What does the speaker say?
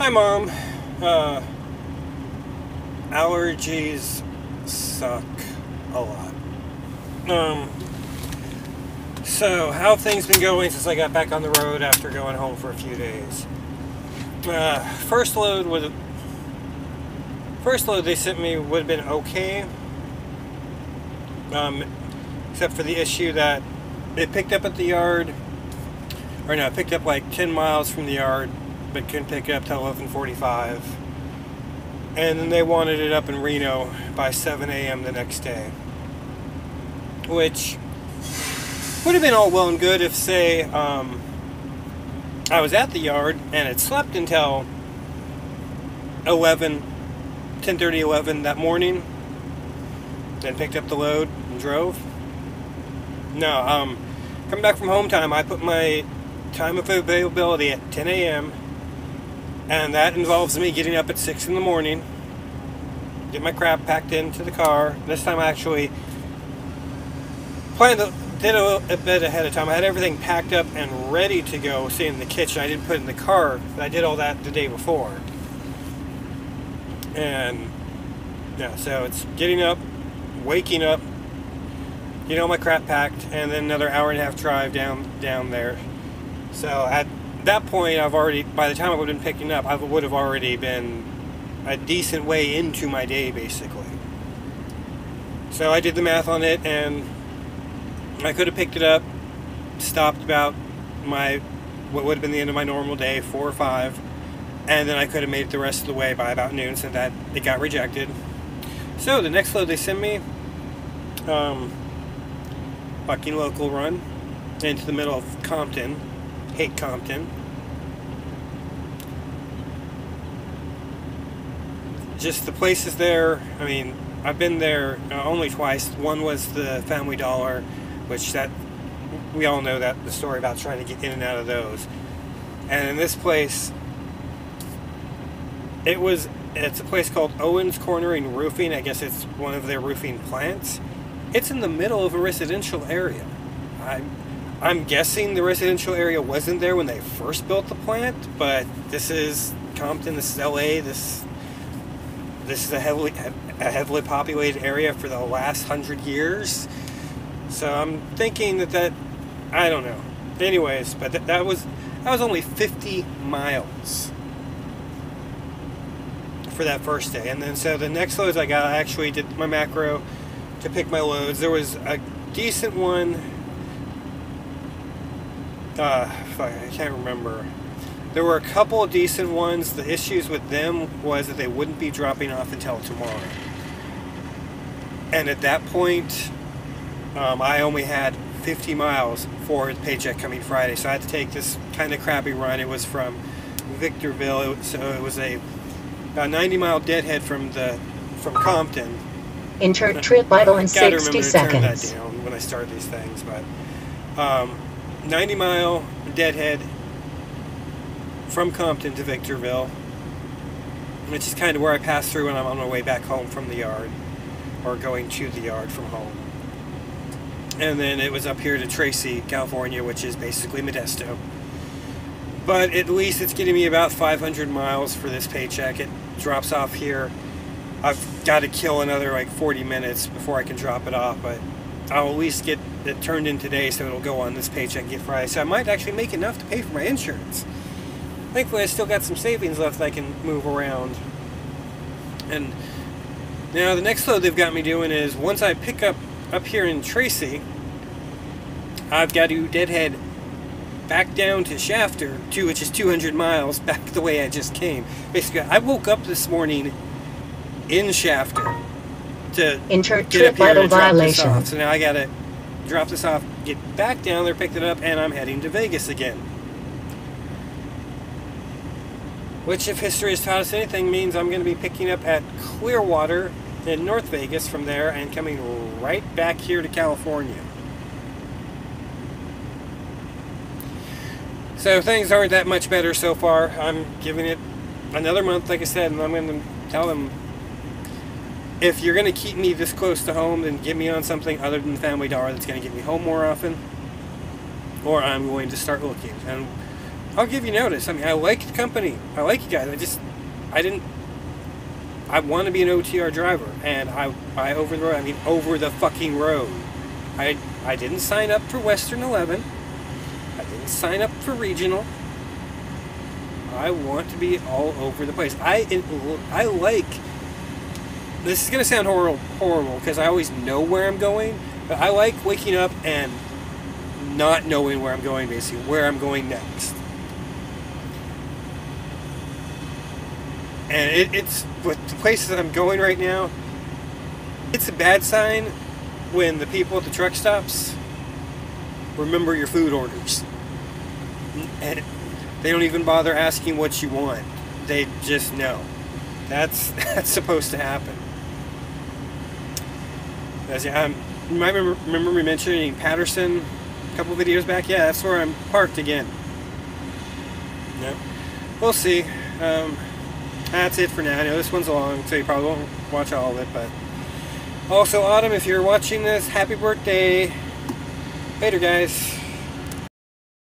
Hi, Mom. Allergies suck a lot. So how have things been going since I got back on the road after going home for a few days? First load they sent me would have been okay, except for the issue that it picked up at the yard, or no, it picked up like 10 miles from the yard, but couldn't pick it up till 11:45. And then they wanted it up in Reno by 7 a.m. the next day, which would have been all well and good if, say, I was at the yard and it slept until 10:30, 11 that morning, then picked up the load and drove. No, coming back from home time, I put my time of availability at 10 a.m. and that involves me getting up at 6 in the morning, get my crap packed into the car. This time I actually did a bit ahead of time. I had everything packed up and ready to go, say, in the kitchen. I didn't put it in the car, but I did all that the day before. And yeah, so it's getting up, waking up, getting all my crap packed, and then another hour and a half drive down there. So at that point, by the time I would have been picking up, I would have already been a decent way into my day, basically. So I did the math on it, and I could have picked it up, stopped about what would have been the end of my normal day, 4 or 5, and then I could have made it the rest of the way by about noon, so that it got rejected. So the next load they sent me, fucking local run into the middle of Compton. Hate Compton. Just the places there, I mean, I've been there only twice. One was the Family Dollar, which we all know that the story about trying to get in and out of those. And in this place, it's a place called Owens Cornering Roofing. I guess it's one of their roofing plants. It's in the middle of a residential area. I'm guessing the residential area wasn't there when they first built the plant, but this is Compton, this is LA, this is a heavily populated area for the last 100 years. So I'm thinking that I don't know. Anyways, but that was only 50 miles for that first day. And then so the next loads I actually did my macro to pick my loads. There was a decent one. I can't remember. There were a couple of decent ones. The issues with them was that they wouldn't be dropping off until tomorrow. And at that point, I only had 50 miles for the paycheck coming Friday, so I had to take this kind of crappy run. It was from Victorville, so it was about 90-mile deadhead from Compton. Enter trip vital in 60 seconds. I gotta remember to turn that down when I start these things, but 90-mile deadhead from Compton to Victorville, which is kind of where I pass through when I'm on my way back home from the yard, or going to the yard from home. And then it was up here to Tracy, California, which is basically Modesto. But at least it's getting me about 500 miles for this paycheck. It drops off here. I've got to kill another like 40 minutes before I can drop it off, but I'll at least get it turned in today, so it'll go on this paycheck and get Friday. So I might actually make enough to pay for my insurance. Thankfully, I still got some savings left that I can move around. And now the next load they've got me doing is, once I pick up here in Tracy, I've got to deadhead back down to Shafter, which is 200 miles back the way I just came. Basically, I woke up this morning in Shafter to enter get up trip here vital and drop this violation. off. So now I gotta drop this off, get back down there, pick it up, and I'm heading to Vegas again. Which, if history has taught us anything, means I'm going to be picking up at Clearwater in North Vegas from there and coming right back here to California. So things aren't that much better so far. I'm giving it another month, like I said, and I'm going to tell them, if you're going to keep me this close to home, then get me on something other than Family Dollar that's going to get me home more often, or I'm going to start looking. And I'll give you notice. I mean, I like the company. I like you guys. I want to be an OTR driver, and I over the road. I mean, over the fucking road. I didn't sign up for Western 11. I didn't sign up for regional. I want to be all over the place. I like. This is gonna sound horrible because I always know where I'm going, but I like waking up and not knowing where I'm going. Basically, where I'm going next. And it's with the places that I'm going right now. It's a bad sign when the people at the truck stops remember your food orders. And they don't even bother asking what you want. They just know. That's supposed to happen. You might remember me mentioning Patterson a couple videos back. Yeah, that's where I'm parked again. Yep. We'll see. That's it for now. I know this one's long, so you probably won't watch all of it, but also, Autumn, if you're watching this, happy birthday. Later, guys.